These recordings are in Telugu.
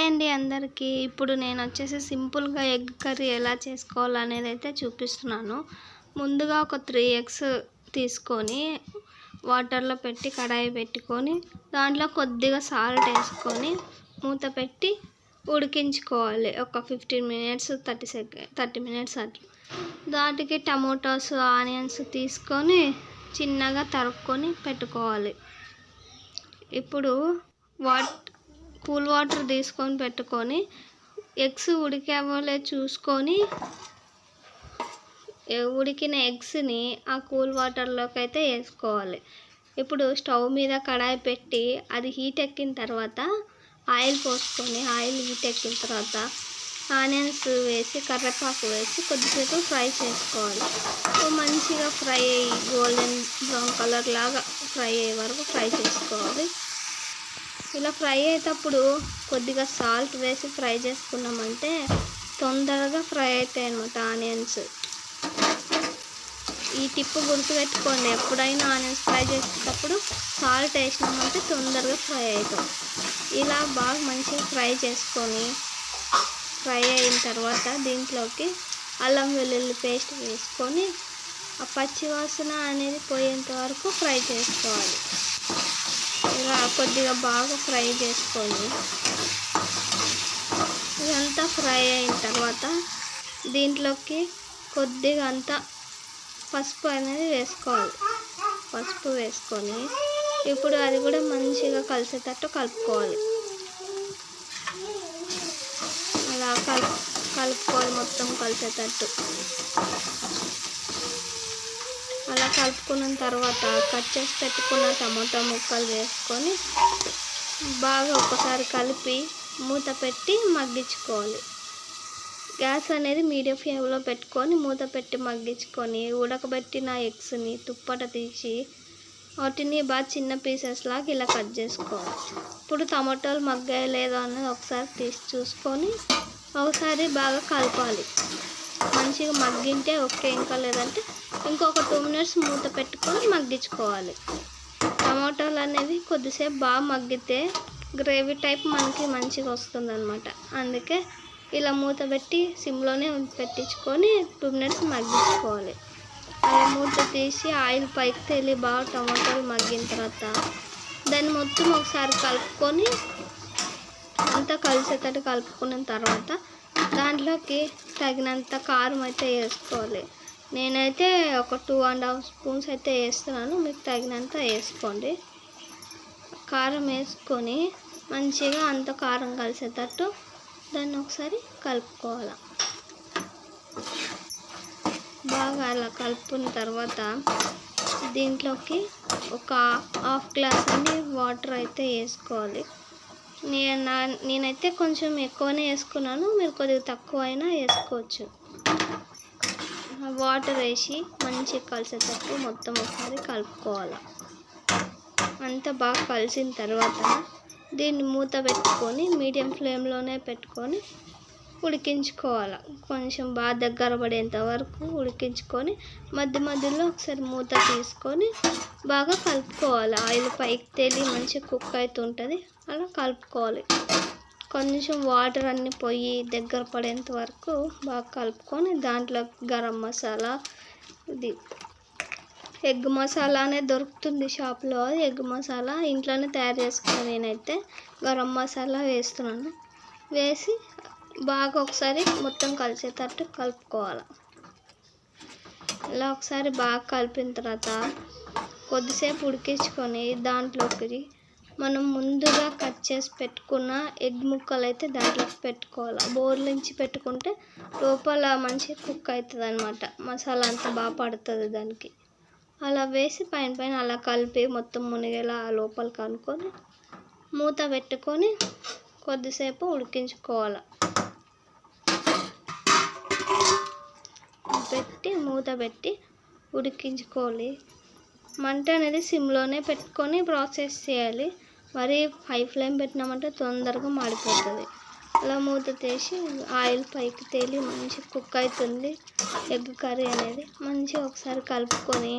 హాయ్ అండి అందరికీ. ఇప్పుడు నేను వచ్చేసి సింపుల్గా ఎగ్ కర్రీ ఎలా చేసుకోవాలనేది అయితే చూపిస్తున్నాను. ముందుగా ఒక 3 ఎగ్స్ తీసుకొని వాటర్లో పెట్టి కడాయి పెట్టుకొని దాంట్లో కొద్దిగా సాల్ట్ వేసుకొని మూత పెట్టి ఉడికించుకోవాలి. ఒక 15 మినిట్స్ 30 మినిట్స్ అట్లా. దాటికి టమోటాస్ ఆనియన్స్ తీసుకొని చిన్నగా తరుక్కొని పెట్టుకోవాలి. ఇప్పుడు కూల్ వాటర్ తీసుకొని పెట్టుకొని ఎగ్స్ ఉడికావో లేదో చూసుకొని ఉడికిన ఎగ్స్ని ఆ కూల్ వాటర్లోకి అయితే వేసుకోవాలి. ఇప్పుడు స్టవ్ మీద కడాయి పెట్టి అది హీట్ ఎక్కిన తర్వాత ఆయిల్ పోసుకొని ఆయిల్ హీట్ ఎక్కిన తర్వాత ఆనియన్స్ వేసి కరివేపాకు వేసి కొద్దిసేపు ఫ్రై చేసుకోవాలి. మంచిగా ఫ్రై అయ్యి గోల్డెన్ బ్రౌన్ కలర్ లాగా ఫ్రై అయ్యే వరకు ఫ్రై చేసుకోవాలి. ఇలా ఫ్రై అయ్యేటప్పుడు కొద్దిగా సాల్ట్ వేసి ఫ్రై చేసుకున్నామంటే తొందరగా ఫ్రై అవుతాయి అన్నమాట ఆనియన్స్. ఈ టిప్ గుర్తుపెట్టుకోండి, ఎప్పుడైనా ఆనియన్స్ ఫ్రై చేసేటప్పుడు సాల్ట్ వేసినామంటే తొందరగా ఫ్రై అవుతాం. ఇలా బాగా మంచిగా ఫ్రై చేసుకొని ఫ్రై అయిన తర్వాత దీంట్లోకి అల్లం వెల్లుల్లి పేస్ట్ వేసుకొని ఆ పచ్చి వాసన అనేది పోయేంత వరకు ఫ్రై చేసుకోవాలి. ఇలా కొద్దిగా బాగా ఫ్రై చేసుకొని ఇదంతా ఫ్రై అయిన తర్వాత దీంట్లోకి కొద్దిగా అంతా పసుపు అనేది వేసుకోవాలి. పసుపు వేసుకొని ఇప్పుడు అది కూడా మంచిగా కలిసేటట్టు కలుపుకోవాలి. అలా కలుపుకోవాలి మొత్తం కలిసేటట్టు. అలా కలుపుకున్న తర్వాత కట్ చేసి పెట్టుకున్న టమాటా ముక్కలు వేసుకొని బాగా ఒకసారి కలిపి మూత పెట్టి మగ్గించుకోవాలి. గ్యాస్ అనేది మీడియం ఫ్లేమ్లో పెట్టుకొని మూత పెట్టి మగ్గించుకొని ఉడకబెట్టిన ఎగ్స్ని తుప్పట తీసి వాటిని బాగా చిన్న పీసెస్ లాగా ఇలా కట్ చేసుకోవాలి. ఇప్పుడు టమాటాలు మగ్గాయో లేదో అనేది ఒకసారి తీసి చూసుకొని ఒకసారి బాగా కలపాలి. మంచిగా మగ్గింటే ఓకే, ఇంకా లేదంటే ఇంకొక 2 మినిట్స్ మూత పెట్టుకొని మగ్గించుకోవాలి. టమాటాలు అనేవి కొద్దిసేపు బాగా మగ్గితే గ్రేవీ టైప్ మనకి మంచిగా వస్తుంది అన్నమాట. అందుకే ఇలా మూత పెట్టి సిమ్లోనే పెట్టించుకొని 2 మినిట్స్ మగ్గించుకోవాలి. అలా మూత తీసి ఆయిల్ పైకి తేలి బాగా టమాటాలు మగ్గిన తర్వాత దాన్ని మొత్తం ఒకసారి కలుపుకొని అంతా కలిసేటట్టు కలుపుకున్న తర్వాత దాంట్లోకి తగినంత కారం అయితే వేసుకోవాలి. నేనైతే ఒక 2.5 స్పూన్స్ అయితే వేస్తున్నాను, మీకు తగినంత వేసుకోండి. కారం వేసుకొని మంచిగా అంత కారం కలిసేటట్టు దాన్ని ఒకసారి కలుపుకోవాలి. బాగా అలా కలుపుకున్న తర్వాత దీంట్లోకి ఒక హాఫ్ గ్లాస్ అన్ని వాటర్ అయితే వేసుకోవాలి. నేనైతే కొంచెం ఎక్కువనే వేసుకున్నాను, మీరు కొద్దిగా తక్కువ అయినా వేసుకోవచ్చు. వాటర్ వేసి మంచిగా కలిసేటట్టు మొత్తం ఒకసారి కలుపుకోవాలి. అంతా బాగా కలిసిన తర్వాత దీన్ని మూత పెట్టుకొని మీడియం ఫ్లేమ్లోనే పెట్టుకొని ఉడికించుకోవాలి. కొంచెం బాగా దగ్గర పడేంత వరకు ఉడికించుకొని మధ్య మధ్యలో ఒకసారి మూత తీసుకొని బాగా కలుపుకోవాలి. ఆయిల్ పైకి తేలి మంచిగా కుక్ అవుతుంటుంది, అలా కలుపుకోవాలి. కొంచెం వాటర్ అన్నీ పోయి దగ్గర పడేంత వరకు బాగా కలుపుకొని దాంట్లో గరం మసాలా, ఇది ఎగ్ మసాలా అనేది దొరుకుతుంది షాప్లో. ఎగ్ మసాలా ఇంట్లోనే తయారు చేసుకున్నాను. నేనైతే గరం మసాలా వేస్తున్నాను. వేసి బాగా ఒకసారి మొత్తం కలిసేటట్టు కలుపుకోవాలి. ఇలా ఒకసారి బాగా కలిపిన తర్వాత కొద్దిసేపు ఉడికించుకొని దాంట్లోకి మనం ముందుగా కట్ చేసి పెట్టుకున్న ఎగ్ ముక్కలు అయితే దాంట్లోకి పెట్టుకోవాలి. బోర్లించి పెట్టుకుంటే లోపల మంచిగా కుక్ అవుతుంది అన్నమాట. మసాలా అంతా బాగా పడుతుంది దానికి. అలా వేసి పైన అలా కలిపి మొత్తం మునిగేలా లోపలికి అనుకొని మూత పెట్టుకొని కొద్దిసేపు ఉడికించుకోవాలి. మూత పెట్టి ఉడికించుకోవాలి. మంట అనేది సిమ్లోనే పెట్టుకొని ప్రాసెస్ చేయాలి. మరి హై ఫ్లేమ్ పెట్టినామంటే తొందరగా మాడిపోతుంది. అలా మూత తీసి ఆయిల్ పైకి తేలి మంచిగా కుక్ అవుతుంది ఎగ్ కర్రీ అనేది. మంచిగా ఒకసారి కలుపుకొని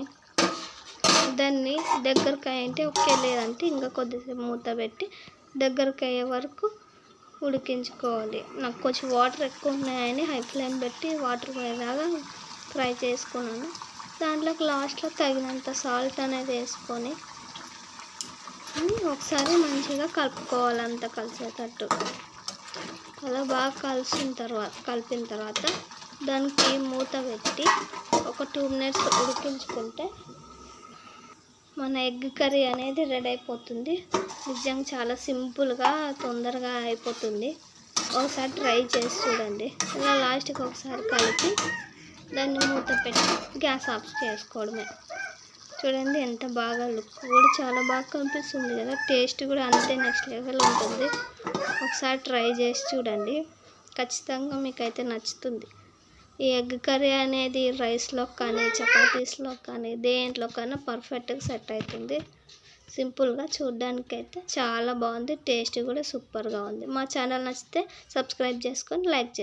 దాన్ని దగ్గరకు అయ్యంటే ఓకే, లేదంటే ఇంకా కొద్దిసేపు మూత పెట్టి దగ్గరకు అయ్యే వరకు ఉడికించుకోవాలి. నాకు కొంచెం వాటర్ ఎక్కువ ఉన్నాయని హై ఫ్లేమ్ పెట్టి వాటర్ పోయేలాగా ఫ్రై చేసుకున్నాను. దాంట్లోకి లాస్ట్లో తగినంత సాల్ట్ అనేది వేసుకొని ఒకసారి మంచిగా కలుపుకోవాలి, అంతా కలిసేటట్టు. అలా బాగా కలిపిన తర్వాత దానికి మూత పెట్టి ఒక 2 మినిట్స్ ఉడికించుకుంటే మన ఎగ్ కర్రీ అనేది రెడీ అయిపోతుంది. నిజంగా చాలా సింపుల్గా తొందరగా అయిపోతుంది. ఒకసారి ట్రై చేసి చూడండి. ఇలా లాస్ట్కి ఒకసారి కలిపి దాన్ని మూత పెట్టి గ్యాస్ ఆఫ్ చేసుకోవడమే. చూడండి ఎంత బాగా లుక్ కూడా చాలా బాగా కనిపిస్తుంది కదా. టేస్ట్ కూడా అంతే నెక్స్ట్ లెవెల్ ఉంటుంది. ఒకసారి ట్రై చేసి చూడండి, ఖచ్చితంగా మీకైతే నచ్చుతుంది. ఈ ఎగ్ కర్రీ అనేది రైస్లో కానీ చపాతీస్లో కానీ దేంట్లో కన్నా పర్ఫెక్ట్గా సెట్ అవుతుంది. సింపుల్గా చూడడానికైతే చాలా బాగుంది. టేస్ట్ కూడా సూపర్గా ఉంది. మా ఛానల్ నచ్చితే సబ్స్క్రైబ్ చేసుకొని లైక్ చేయండి.